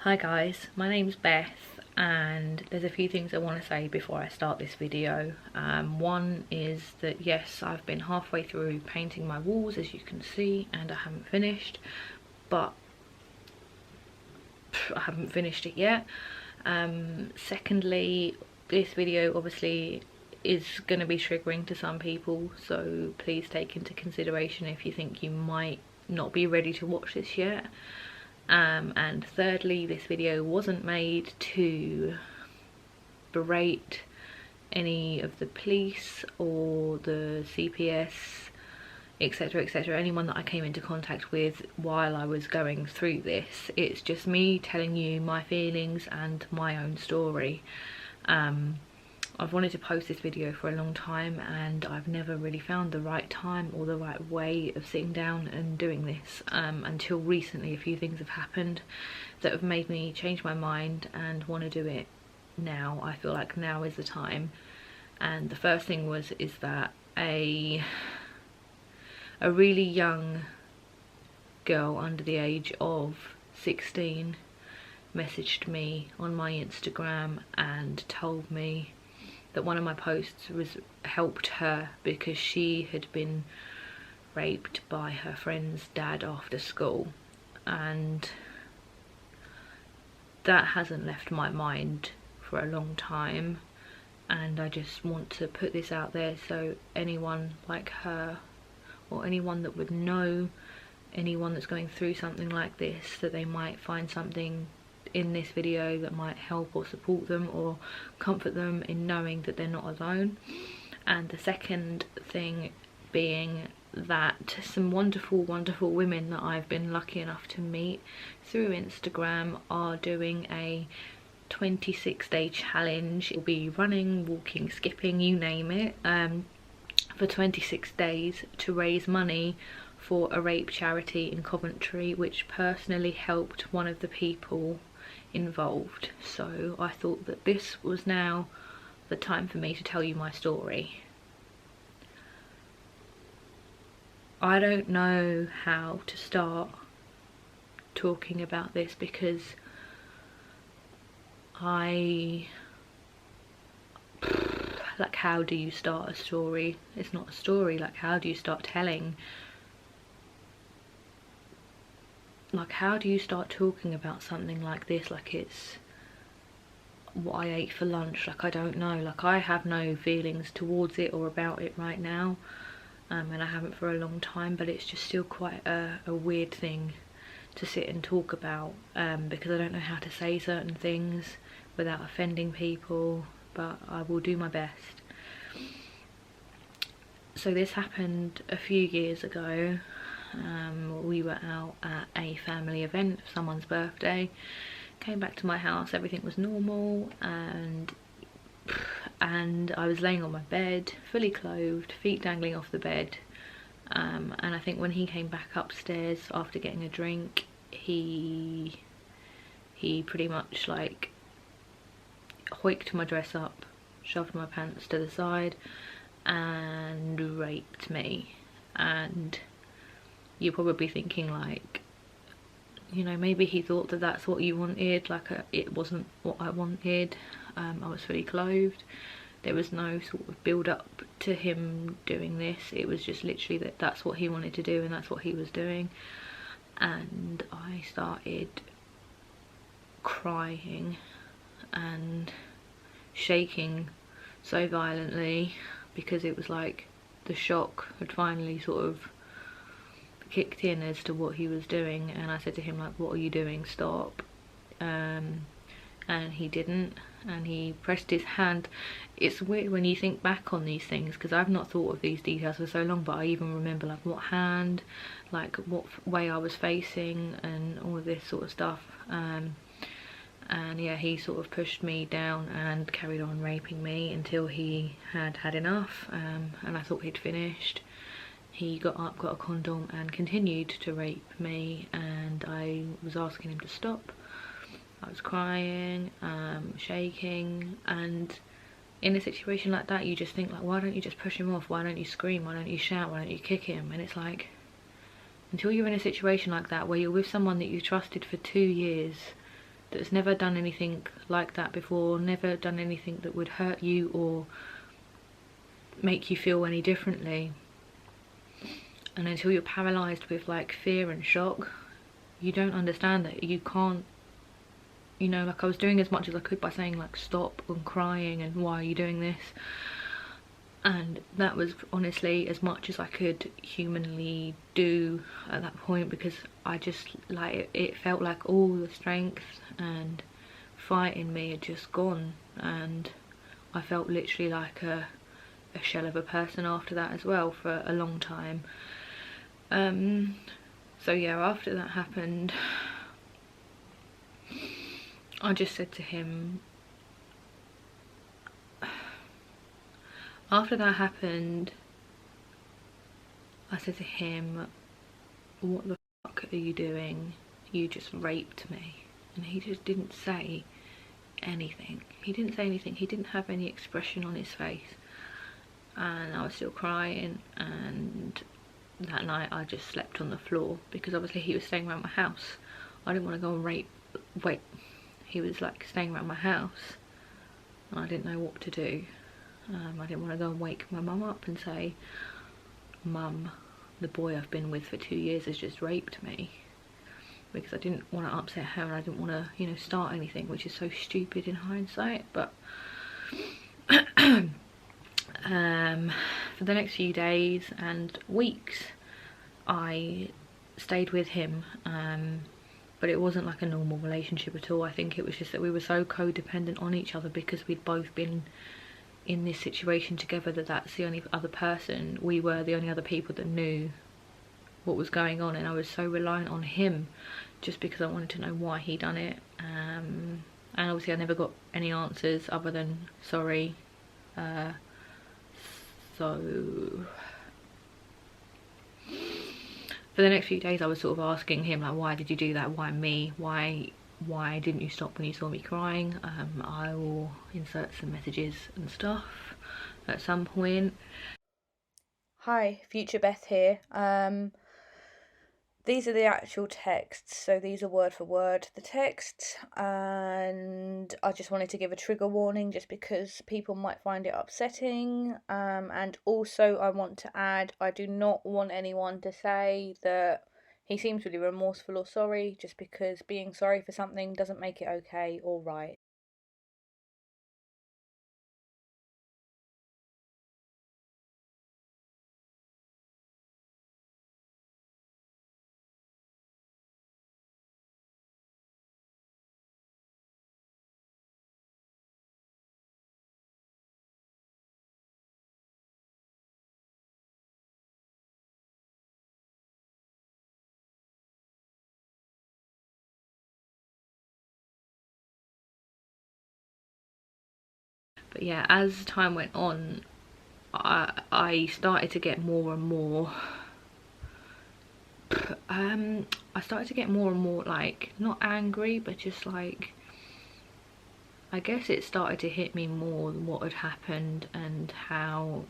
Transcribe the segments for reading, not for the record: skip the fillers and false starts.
Hi guys, my name's Beth and there's a few things I want to say before I start this video. One is that yes, I've been halfway through painting my walls, as you can see, and I haven't finished, but I haven't finished it yet. Secondly, this video obviously is going to be triggering to some people, so please take into consideration if you think you might not be ready to watch this yet. And thirdly, this video wasn't made to berate any of the police or the CPS, etc, etc, anyone that I came into contact with while I was going through this. It's just me telling you my feelings and my own story. I've wanted to post this video for a long time and I've never really found the right time or the right way of sitting down and doing this until recently. A few things have happened that have made me change my mind and want to do it now. I feel like now is the time. And the first thing is that a really young girl under the age of 16 messaged me on my Instagram and told me that one of my posts helped her because she had been raped by her friend's dad after school, and that hasn't left my mind for a long time. And I just want to put this out there so anyone like her or anyone that would know anyone that's going through something like this, that they might find something in this video that might help or support them or comfort them in knowing that they're not alone. And the second thing being that some wonderful women that I've been lucky enough to meet through Instagram are doing a 26-day challenge. It'll be running, walking, skipping, you name it, for 26 days to raise money for a rape charity in Coventry, which personally helped one of the people involved. So I thought that this was now the time for me to tell you my story. I don't know how to start talking about this because like, how do you start a story? It's not a story. Like, how do you start telling? Like, how do you start talking about something like this like it's what I ate for lunch? Like, I don't know. Like, I have no feelings towards it or about it right now, and I haven't for a long time, but it's just still quite a weird thing to sit and talk about, because I don't know how to say certain things without offending people, but I will do my best. So this happened a few years ago. We were out at a family event for someone's birthday, came back to my house, everything was normal, and I was laying on my bed, fully clothed, feet dangling off the bed, and I think when he came back upstairs after getting a drink, he pretty much like hoiked my dress up, shoved my pants to the side and raped me. And you're probably thinking, like, you know, maybe he thought that that's what you wanted. Like, it wasn't what I wanted. I was fully clothed. There was no sort of build up to him doing this. It was just literally that that's what he wanted to do and that's what he was doing. And I started crying and shaking so violently because it was like the shock had finally sort of kicked in as to what he was doing. And I said to him, like, what are you doing? Stop. And he didn't, and he pressed his hand. It's weird when you think back on these things because I've not thought of these details for so long, but I even remember like what hand, like what way I was facing and all of this sort of stuff. And yeah, he sort of pushed me down and carried on raping me until he had had enough, and I thought he'd finished. He got up, got a condom and continued to rape me, and I was asking him to stop. I was crying, shaking, and in a situation like that you just think, like, why don't you just push him off? Why don't you scream? Why don't you shout? Why don't you kick him? And it's like, until you're in a situation like that where you're with someone that you trusted for 2 years that's never done anything like that before, never done anything that would hurt you or make you feel any differently. And until you're paralysed with like fear and shock, you don't understand that you can't, you know, like I was doing as much as I could by saying like stop and crying and why are you doing this, and that was honestly as much as I could humanly do at that point, because I just like it felt like all the strength and fight in me had just gone, and I felt literally like a shell of a person after that as well for a long time. So yeah, after that happened, I just said to him, after that happened, I said to him, what the fuck are you doing? You just raped me. And he just didn't say anything. He didn't say anything. He didn't have any expression on his face. And I was still crying, and that night I just slept on the floor because obviously he was staying around my house. I didn't want to go and he was like staying around my house and I didn't know what to do. I didn't want to go and wake my mum up and say, Mum, the boy I've been with for 2 years has just raped me, because I didn't want to upset her and I didn't want to, you know, start anything, which is so stupid in hindsight. But for the next few days and weeks I stayed with him, but it wasn't like a normal relationship at all. I think it was just that we were so codependent on each other because we'd both been in this situation together, that's the only other person, we were the only other people that knew what was going on, and I was so reliant on him just because I wanted to know why he done it. And obviously I never got any answers other than sorry. So for the next few days I was sort of asking him like, why did you do that? Why me? Why didn't you stop when you saw me crying? I will insert some messages and stuff at some point. Hi, Future Beth here. These are the actual texts, so these are word for word the texts, and I just wanted to give a trigger warning just because people might find it upsetting. And also I want to add, I do not want anyone to say that he seems really remorseful or sorry, just because being sorry for something doesn't make it okay or right. But yeah, as time went on, I started to get more and more I started to get more and more like, not angry, but just like, I guess it started to hit me more than what had happened and how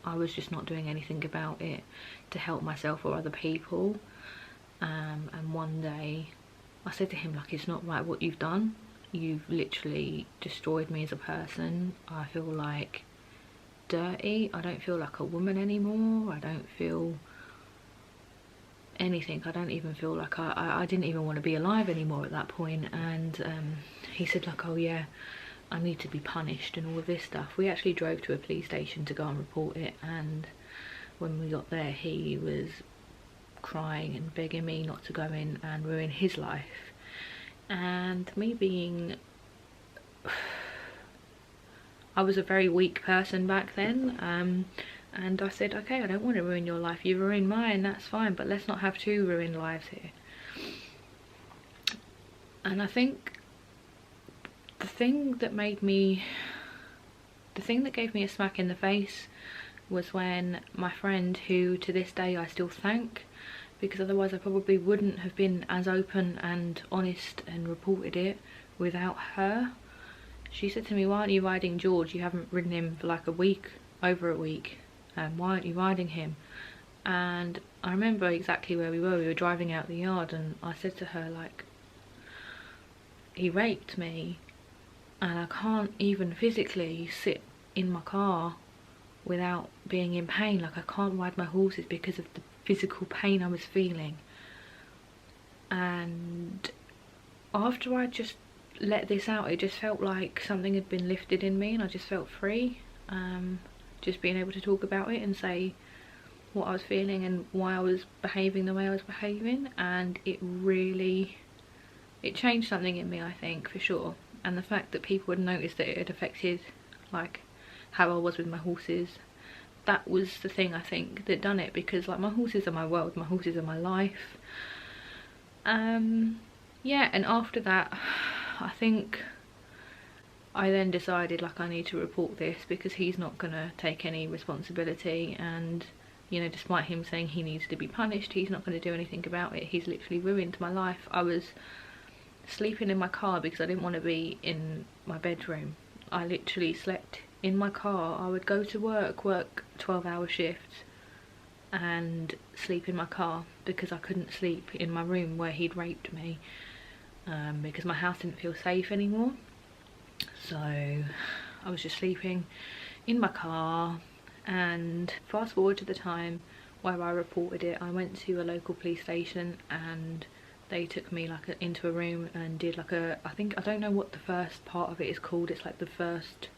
I was just not doing anything about it to help myself or other people. And one day I said to him, like, it's not right what you've done. You've literally destroyed me as a person. I feel like dirty. I don't feel like a woman anymore. I don't feel anything. I don't even feel like I didn't even want to be alive anymore at that point. And he said like, oh yeah, I need to be punished and all of this stuff. We actually drove to a police station to go and report it, and when we got there he was crying and begging me not to go in and ruin his life. And me being, I was a very weak person back then, and I said, okay, I don't want to ruin your life, you ruined mine, that's fine, but let's not have two ruined lives here. And I think the thing that gave me a smack in the face was when my friend, who to this day I still thank, because otherwise I probably wouldn't have been as open and honest and reported it without her. She said to me, why aren't you riding George? You haven't ridden him for like over a week. Why aren't you riding him? And I remember exactly where we were. We were driving out the yard, and I said to her like, he raped me, and I can't even physically sit in my car without being in pain. Like, I can't ride my horses because of the physical pain I was feeling. And after I just let this out, it just felt like something had been lifted in me, and I just felt free. Just being able to talk about it and say what I was feeling and why I was behaving the way I was behaving, and it changed something in me, I think, for sure. And the fact that people had noticed that it had affected, like, how I was with my horses, that was the thing, I think, that done it, because, like, my horses are my world, my horses are my life. Yeah, and after that, I think I then decided, like, I need to report this, because he's not gonna take any responsibility, and, you know, despite him saying he needs to be punished, he's not going to do anything about it. He's literally ruined my life. I was sleeping in my car because I didn't want to be in my bedroom. I literally slept in my car. I would go to work 12-hour shifts, and sleep in my car because I couldn't sleep in my room where he'd raped me, because my house didn't feel safe anymore. So I was just sleeping in my car. And fast forward to the time where I reported it, I went to a local police station, and they took me like into a room and did like I don't know what the first part of it is called, it's like the first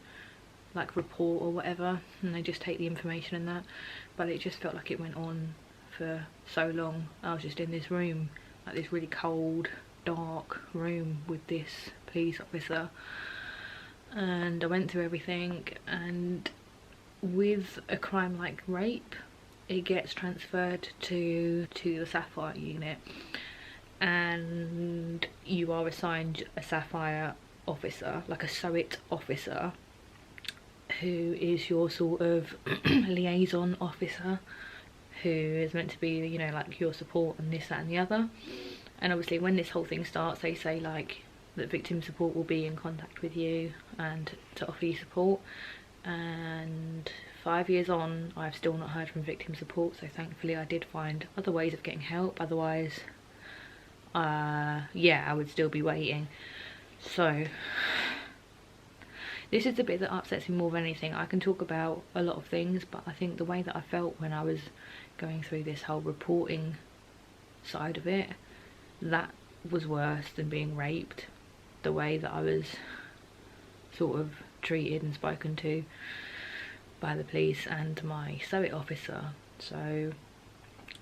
like report or whatever, and they just take the information and that, but it just felt like it went on for so long. I was just in this room, like this really cold, dark room with this police officer, and I went through everything. And with a crime like rape, it gets transferred to the Sapphire unit, and you are assigned a Sapphire officer, like a SOIT officer, who is your sort of liaison officer, who is meant to be, you know, like your support and this, that and the other. And obviously when this whole thing starts, they say like that victim support will be in contact with you and to offer you support. And 5 years on, I've still not heard from victim support, so thankfully I did find other ways of getting help. Otherwise, yeah, I would still be waiting. So this is the bit that upsets me more than anything. I can talk about a lot of things, but I think the way that I felt when I was going through this whole reporting side of it, that was worse than being raped. The way that I was sort of treated and spoken to by the police and my SOIT officer. So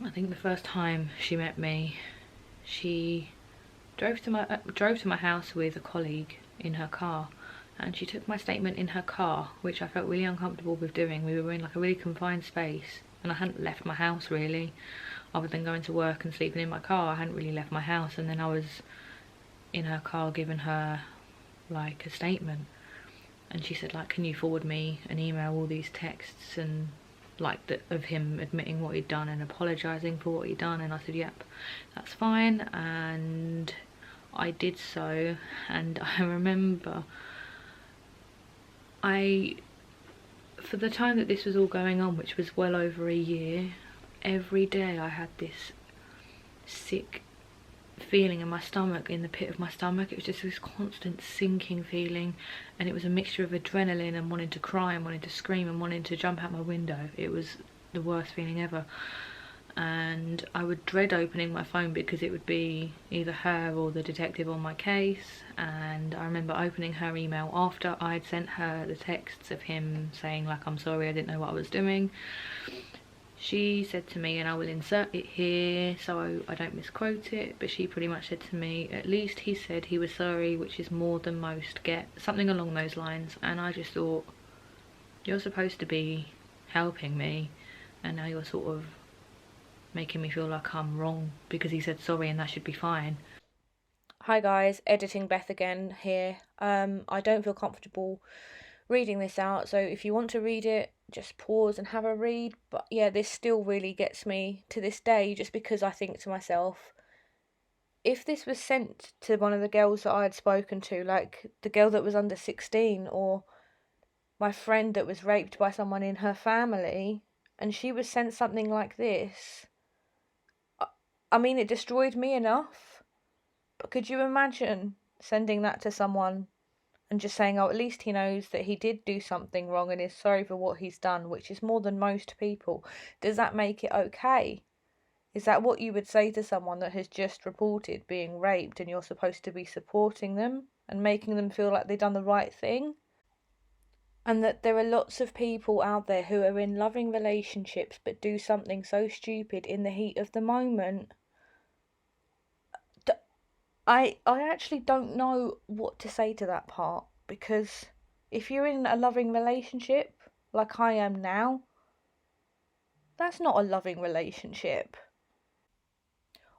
I think the first time she met me, she drove to my house with a colleague in her car, and she took my statement in her car, which I felt really uncomfortable with doing. We were in like a really confined space, and I hadn't left my house really, other than going to work and sleeping in my car. I hadn't really left my house, and then I was in her car giving her like a statement. And she said, like, can you forward me an email, all these texts and like of him admitting what he'd done and apologising for what he'd done? And I said, yep, that's fine. And I did so. And I remember for the time that this was all going on, which was well over a year, every day I had this sick feeling in my stomach, in the pit of my stomach. It was just this constant sinking feeling, and it was a mixture of adrenaline and wanting to cry and wanting to scream and wanting to jump out my window. It was the worst feeling ever. And I would dread opening my phone because it would be either her or the detective on my case. And I remember opening her email after I'd sent her the texts of him saying like, I'm sorry, I didn't know what I was doing. She said to me, and I will insert it here so I don't misquote it, but she pretty much said to me, at least he said he was sorry, which is more than most get, something along those lines. And I just thought, you're supposed to be helping me, and now you're sort of making me feel like I'm wrong because he said sorry and that should be fine. Hi guys, editing Beth again here. I don't feel comfortable reading this out, so if you want to read it, just pause and have a read. But yeah, this still really gets me to this day, just because I think to myself, if this was sent to one of the girls that I had spoken to, like the girl that was under 16, or my friend that was raped by someone in her family, and she was sent something like this, I mean, it destroyed me enough. But could you imagine sending that to someone and just saying, oh, at least he knows that he did do something wrong and is sorry for what he's done, which is more than most people, does that make it okay? Is that what you would say to someone that has just reported being raped and you're supposed to be supporting them and making them feel like they've done the right thing? And that there are lots of people out there who are in loving relationships but do something so stupid in the heat of the moment. I actually don't know what to say to that part, because if you're in a loving relationship like I am now, that's not a loving relationship.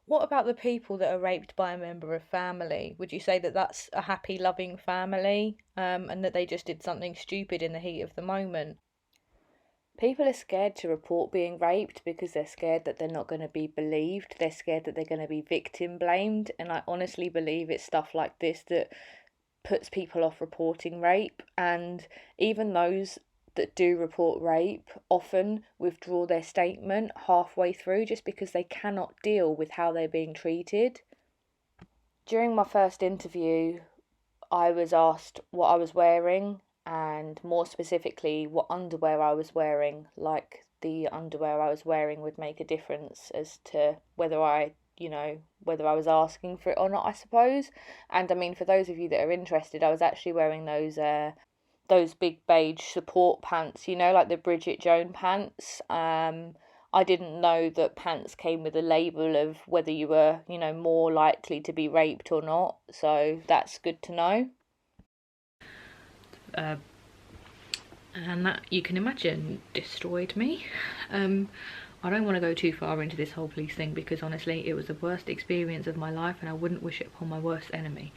What about the people that are raped by a member of family? Would you say that that's a happy, loving family, and that they just did something stupid in the heat of the moment? People are scared to report being raped because they're scared that they're not going to be believed. They're scared that they're going to be victim blamed. And I honestly believe it's stuff like this that puts people off reporting rape. And even those that do report rape often withdraw their statement halfway through just because they cannot deal with how they're being treated. During my first interview, I was asked what I was wearing, and more specifically what underwear I was wearing. Like, the underwear I was wearing would make a difference as to whether whether I was asking for it or not, I suppose. And I mean, for those of you that are interested, I was actually wearing those big beige support pants, like the Bridget Jones pants. I didn't know that pants came with a label of whether you were, more likely to be raped or not. So that's good to know. And that, you can imagine, destroyed me. I don't want to go too far into this whole police thing because honestly it was the worst experience of my life and I wouldn't wish it upon my worst enemy.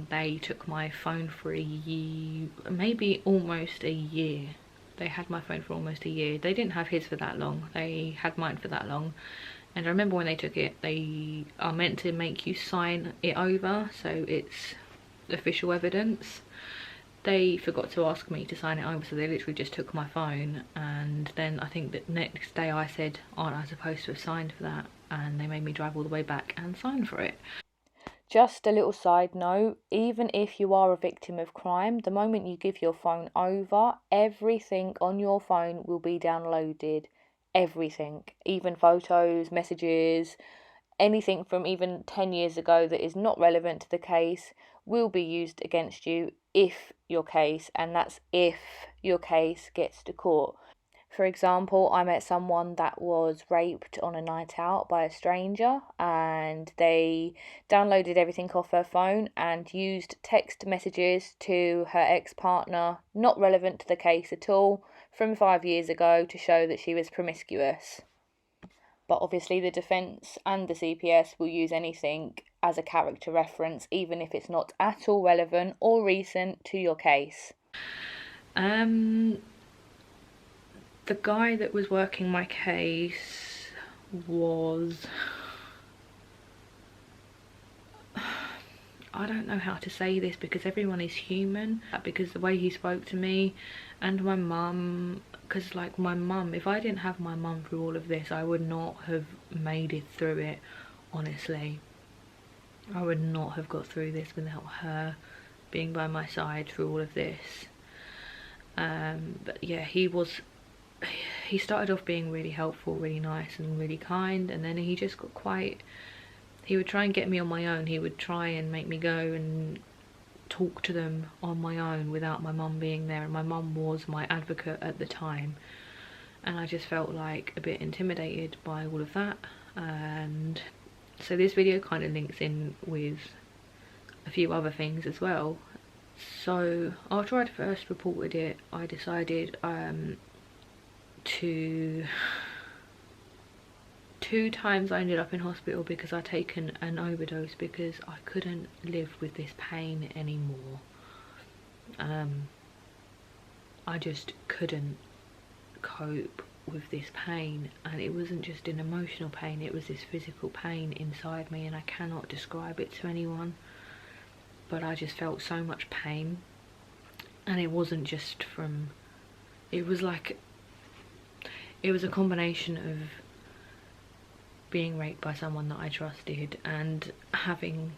They took my phone for a year, maybe almost a year. They had my phone for almost a year. They didn't have his for that long, they had mine for that long. And I remember when they took it, they are meant to make you sign it over so it's official evidence. They forgot to ask me to sign it over, so they literally just took my phone. And then I think that next day I said, aren't I supposed to have signed for that? And they made me drive all the way back and sign for it. Just a little side note, even if you are a victim of crime, the moment you give your phone over, everything on your phone will be downloaded. Everything, even photos, messages, anything from even 10 years ago that is not relevant to the case will be used against you if your case, and that's if your case gets to court. For example, I met someone that was raped on a night out by a stranger, and they downloaded everything off her phone and used text messages to her ex-partner, not relevant to the case at all, from 5 years ago to show that she was promiscuous. But obviously the defence and the CPS will use anything as a character reference, even if it's not at all relevant or recent to your case. The guy that was working my case was... I don't know how to say this because everyone is human, because the way he spoke to me and my mum, because like my mum, if I didn't have my mum through all of this, I would not have made it through it, honestly. I would not have got through this without her being by my side through all of this. But yeah, he started off being really helpful, really nice and really kind, and then he just got quite... He would try and get me on my own. He would try and make me go and talk to them on my own without my mum being there, and my mum was my advocate at the time, and I just felt like a bit intimidated by all of that. And so this video kind of links in with a few other things as well. So after I'd first reported it, I decided to... 2 times I ended up in hospital because I'd taken an overdose because I couldn't live with this pain anymore. I just couldn't cope with this pain, and it wasn't just an emotional pain, it was this physical pain inside me, and I cannot describe it to anyone, but I just felt so much pain. And it wasn't just from... it was a combination of being raped by someone that I trusted and having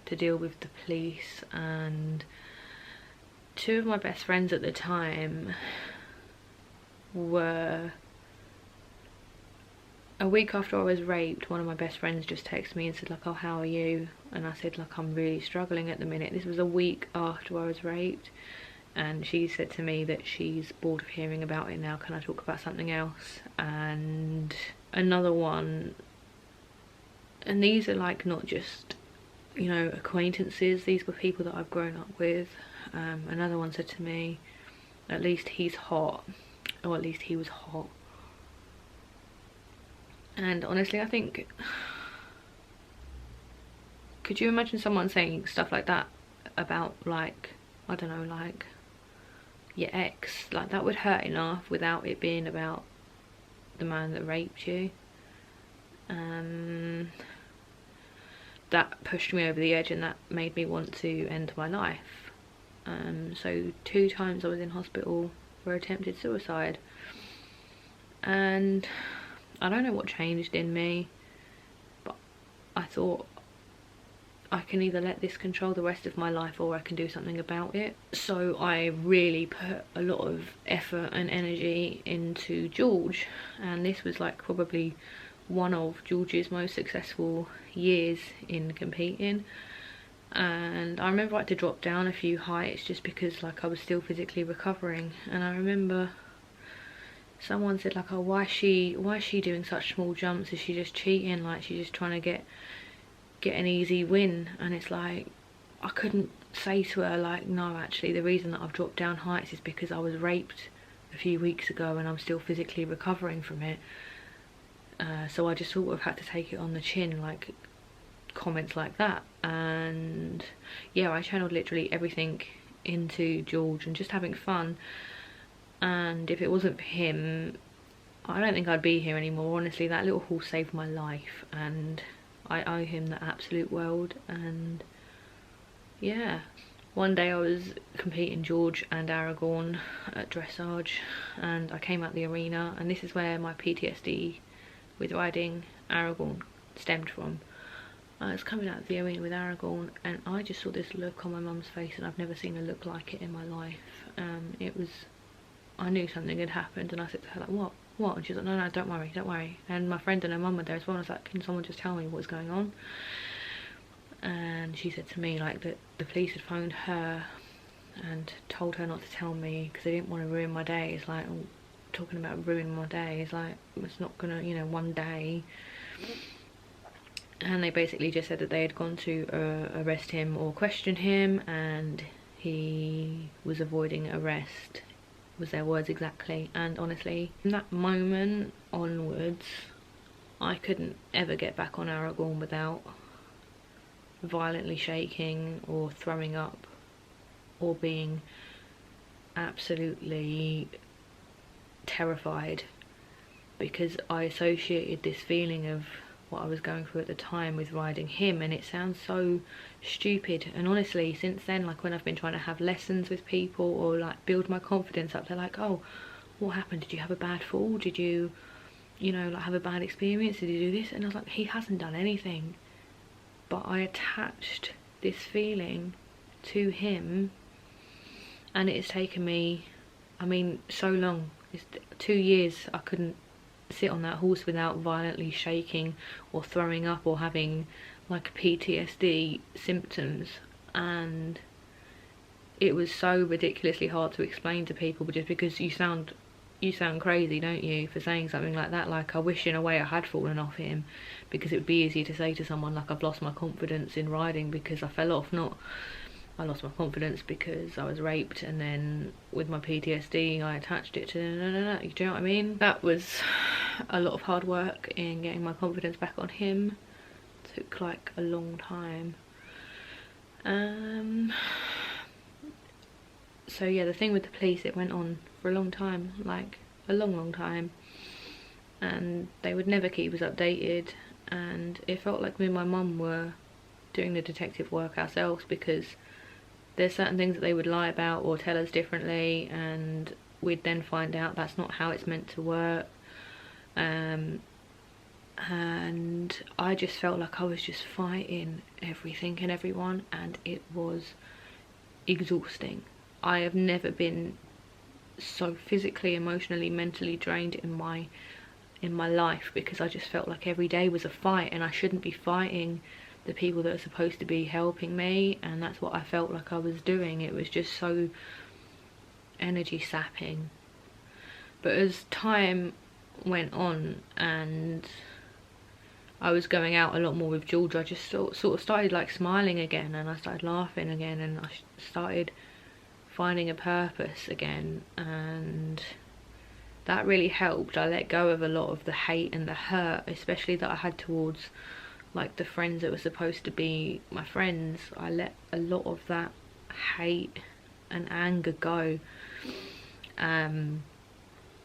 to deal with the police, and two of my best friends at the time were, a week after I was raped, one of my best friends just texted me and said like, oh, how are you? And I said like, I'm really struggling at the minute. This was a week after I was raped, and she said to me that she's bored of hearing about it now, can I talk about something else? And another one, and these are like not just, you know, acquaintances, these were people that I've grown up with. Another one said to me, at least he's hot, or at least he was hot. And honestly, I think, could you imagine someone saying stuff like that about, like, I don't know, like your ex? Like, that would hurt enough without it being about the man that raped you. That pushed me over the edge, and that made me want to end my life. So 2 times I was in hospital for attempted suicide, and I don't know what changed in me, but I thought I can either let this control the rest of my life or I can do something about it. So I really put a lot of effort and energy into George, and this was like probably one of George's most successful years in competing. And I remember I had to drop down a few heights just because like I was still physically recovering. And I remember someone said like, oh, why is she doing such small jumps? Is she just cheating? Like, she's just trying to get an easy win? And it's like, I couldn't say to her like, no, actually the reason that I've dropped down heights is because I was raped a few weeks ago and I'm still physically recovering from it. So I just sort of had to take it on the chin, like comments like that. And yeah, I channeled literally everything into George and just having fun. And if it wasn't for him, I don't think I'd be here anymore. Honestly, that little horse saved my life, and I owe him the absolute world. And yeah, one day I was competing George and Aragorn at dressage, and I came out the arena, and this is where my PTSD with riding Aragorn stemmed from. I was coming out of the arena with Aragorn, and I just saw this look on my mum's face, and I've never seen a look like it in my life. It was, I knew something had happened, and I said to her like, what? And she's like, no, don't worry. And my friend and her mum were there as well, and I was like, can someone just tell me what's going on? And she said to me like that the police had phoned her and told her not to tell me because they didn't want to ruin my day. It's like, oh, talking about ruining my day, it's like, it's not gonna, you know, one day. And they basically just said that they had gone to arrest him or question him, and he was avoiding arrest, was their words exactly. And honestly, from that moment onwards, I couldn't ever get back on Aragorn without violently shaking or throwing up or being absolutely terrified, because I associated this feeling of what I was going through at the time with riding him. And it sounds so stupid, and honestly since then, like when I've been trying to have lessons with people or like build my confidence up, they're like, oh, what happened? Did you have a bad fall? Did you know, like have a bad experience? Did you do this? And I was like, he hasn't done anything. But I attached this feeling to him, and it has taken me, I mean, so long. It's 2 years I couldn't sit on that horse without violently shaking or throwing up or having like PTSD symptoms. And it was so ridiculously hard to explain to people, just because you sound crazy, don't you, for saying something like that. Like, I wish in a way I had fallen off him, because it would be easy to say to someone like, I've lost my confidence in riding because I fell off, not I lost my confidence because I was raped, and then with my PTSD I attached it to no. Do you know what I mean? That was a lot of hard work in getting my confidence back on him. It took like a long time. So yeah, the thing with the police, it went on for a long time, like a long time, and they would never keep us updated, and it felt like me and my mum were doing the detective work ourselves, because there's certain things that they would lie about or tell us differently, and we'd then find out that's not how it's meant to work. and I just felt like I was just fighting everything and everyone, and it was exhausting. I have never been so physically, emotionally, mentally drained in my life, because I just felt like every day was a fight, and I shouldn't be fighting the people that are supposed to be helping me, and that's what I felt like I was doing. It was just so energy sapping. But as time went on and I was going out a lot more with George, I just sort of started like smiling again, and I started laughing again, and I started finding a purpose again, and that really helped. I let go of a lot of the hate and the hurt, especially that I had towards like the friends that were supposed to be my friends. I let a lot of that hate and anger go, and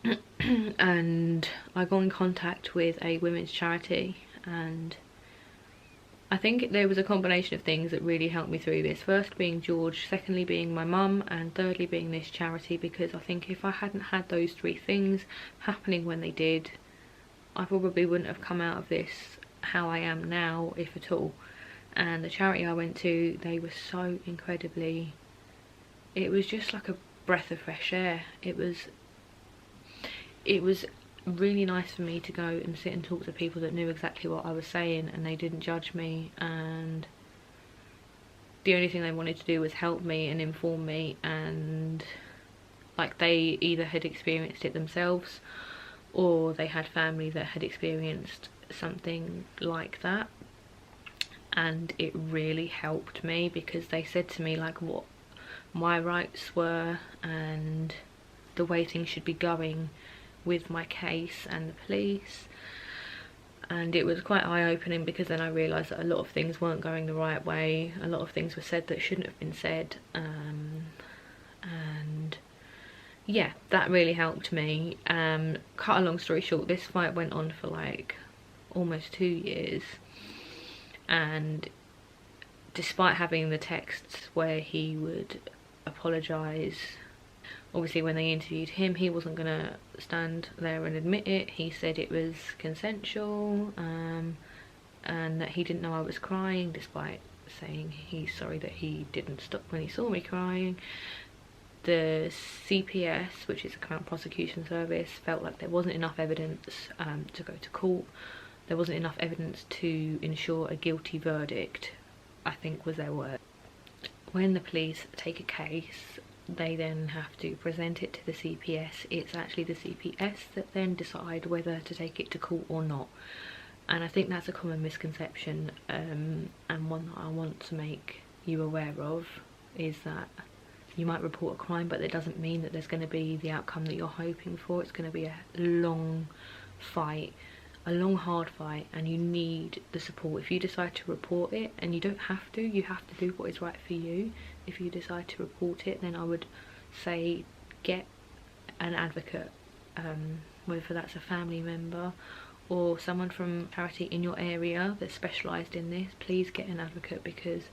I got in contact with a women's charity, and I think there was a combination of things that really helped me through this. First being George, secondly being my mum, and thirdly being this charity, because I think if I hadn't had those three things happening when they did, I probably wouldn't have come out of this how I am now, if at all. And the charity I went to, they were so incredibly, it was just like a breath of fresh air. It was really nice for me to go and sit and talk to people that knew exactly what I was saying, and they didn't judge me, and the only thing they wanted to do was help me and inform me, and like they either had experienced it themselves or they had family that had experienced something like that. And it really helped me, because they said to me like what my rights were and the way things should be going with my case and the police. And it was quite eye-opening, because then I realised that a lot of things weren't going the right way. A lot of things were said that shouldn't have been said, and yeah, that really helped me. Cut a long story short, this fight went on for like almost 2 years, and despite having the texts where he would apologise, obviously when they interviewed him, he wasn't gonna stand there and admit it. He said it was consensual, and that he didn't know I was crying, despite saying he's sorry that he didn't stop when he saw me crying. The CPS, which is a Crown Prosecution Service, felt like there wasn't enough evidence to go to court. There wasn't enough evidence to ensure a guilty verdict, I think was their word. When the police take a case, they then have to present it to the CPS. It's actually the CPS that then decide whether to take it to court or not. And I think that's a common misconception, and one that I want to make you aware of, is that you might report a crime, but that doesn't mean that there's going to be the outcome that you're hoping for. It's going to be a long fight, a long hard fight, and you need the support. If you decide to report it, and you don't have to, you have to do what is right for you. If you decide to report it, then I would say get an advocate, whether that's a family member or someone from charity in your area that's specialised in this. Please get an advocate, because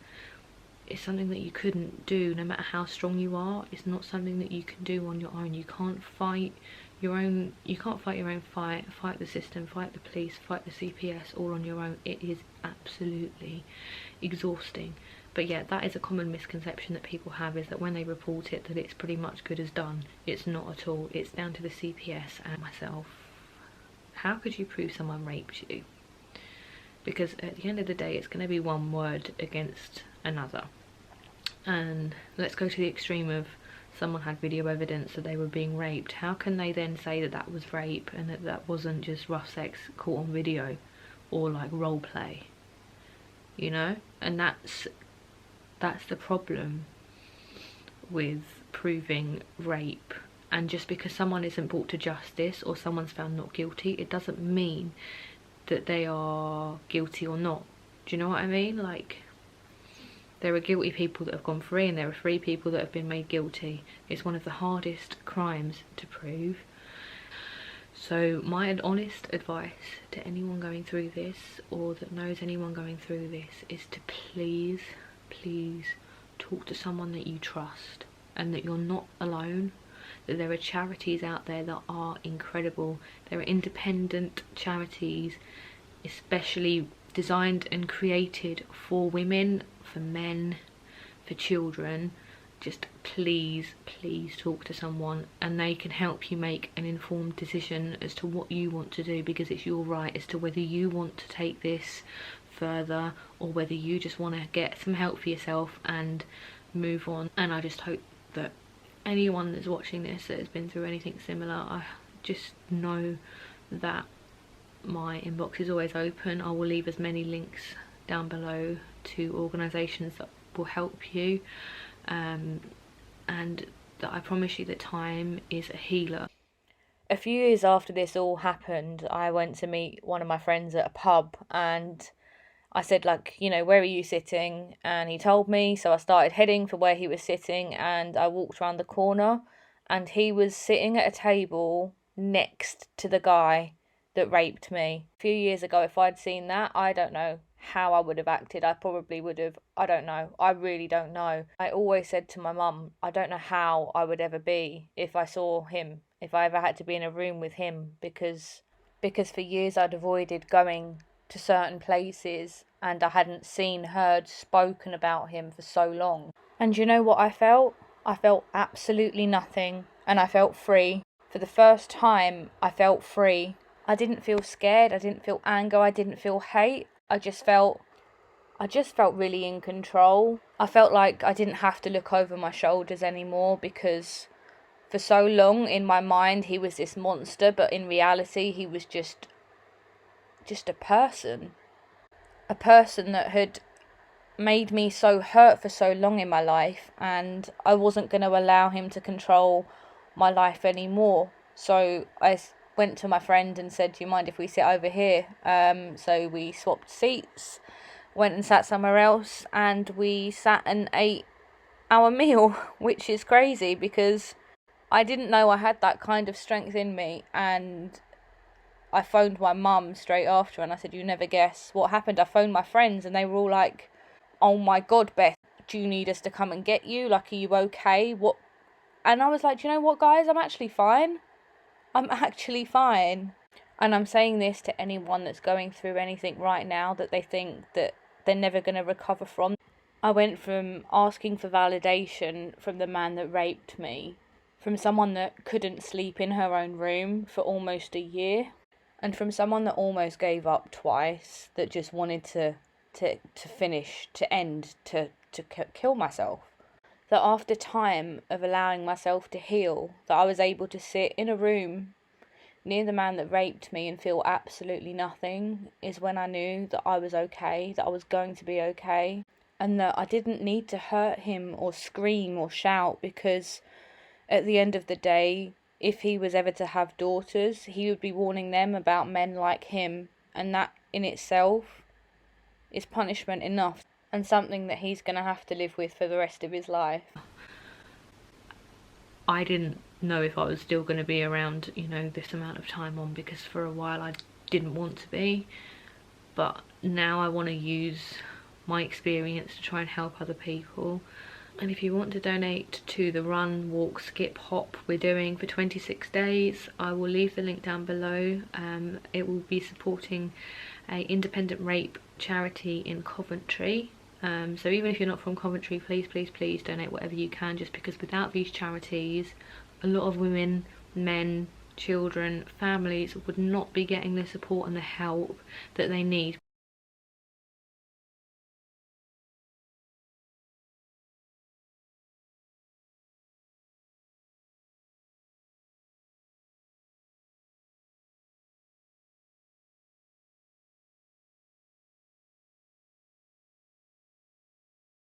it's something that you couldn't do no matter how strong you are. It's not something that you can do on your own. You can't fight your own fight, fight the system, fight the police, fight the CPS all on your own. It is absolutely exhausting. But yeah, that is a common misconception that people have, is that when they report it, that it's pretty much good as done. It's not at all. It's down to the CPS and myself. How could you prove someone raped you? Because at the end of the day, it's going to be one word against another. And let's go to the extreme of someone had video evidence that they were being raped. How can they then say that that was rape, and that that wasn't just rough sex caught on video or like role play, you know? And that's the problem with proving rape. And just because someone isn't brought to justice or someone's found not guilty, it doesn't mean that they are guilty or not. Do you know what I mean? Like, there are guilty people that have gone free, and there are free people that have been made guilty. It's one of the hardest crimes to prove. So my honest advice to anyone going through this, or that knows anyone going through this, is to please talk to someone that you trust, and that you're not alone. That there are charities out there that are incredible. There are independent charities especially designed and created for women, for men, for children. Just please talk to someone, and they can help you make an informed decision as to what you want to do, because it's your right as to whether you want to take this further or whether you just want to get some help for yourself and move on. And I just hope that anyone that's watching this that has been through anything similar, I just know that my inbox is always open. I will leave as many links down below to organisations that will help you, and that I promise you that time is a healer. A few years after this all happened, I went to meet one of my friends at a pub, and I said, like, you know, where are you sitting? And he told me, so I started heading for where he was sitting, and I walked around the corner, and he was sitting at a table next to the guy that raped me. A few years ago, if I'd seen that, I don't know how I would have acted. I probably would have, I don't know, I really don't know. I always said to my mum, I don't know how I would ever be if I saw him, if I ever had to be in a room with him, because for years I'd avoided going to certain places, and I hadn't seen, heard, spoken about him for so long. And you know what I felt? I felt absolutely nothing, and I felt free. For the first time, I felt free. I didn't feel scared, I didn't feel anger, I didn't feel hate. I just felt really in control. I felt like I didn't have to look over my shoulders anymore, because for so long in my mind he was this monster, but in reality he was just a person. A person that had made me so hurt for so long in my life, and I wasn't going to allow him to control my life anymore. So I went to my friend and said, do you mind if we sit over here? So we swapped seats, went and sat somewhere else, and we sat and ate our meal, which is crazy because I didn't know I had that kind of strength in me. And I phoned my mum straight after, and I said, you never guess what happened. I phoned my friends, and they were all like, oh my God, Beth, do you need us to come and get you? Like, are you okay? What? And I was like, do you know what, guys? I'm actually fine. I'm actually fine. And I'm saying this to anyone that's going through anything right now that they think that they're never going to recover from. I went from asking for validation from the man that raped me, from someone that couldn't sleep in her own room for almost a year, and from someone that almost gave up twice, that just wanted to finish, to end, to kill myself. That after time of allowing myself to heal, that I was able to sit in a room near the man that raped me and feel absolutely nothing, is when I knew that I was okay, that I was going to be okay, and that I didn't need to hurt him or scream or shout, because at the end of the day, if he was ever to have daughters, he would be warning them about men like him, and that in itself is punishment enough, and something that he's going to have to live with for the rest of his life. I didn't know if I was still going to be around, you know, this amount of time on, because for a while I didn't want to be, but now I want to use my experience to try and help other people. And if you want to donate to the run, walk, skip, hop we're doing for 26 days, I will leave the link down below. It will be supporting an independent rape charity in Coventry. So even if you're not from Coventry, please donate whatever you can, just because without these charities, a lot of women, men, children, families would not be getting the support and the help that they need.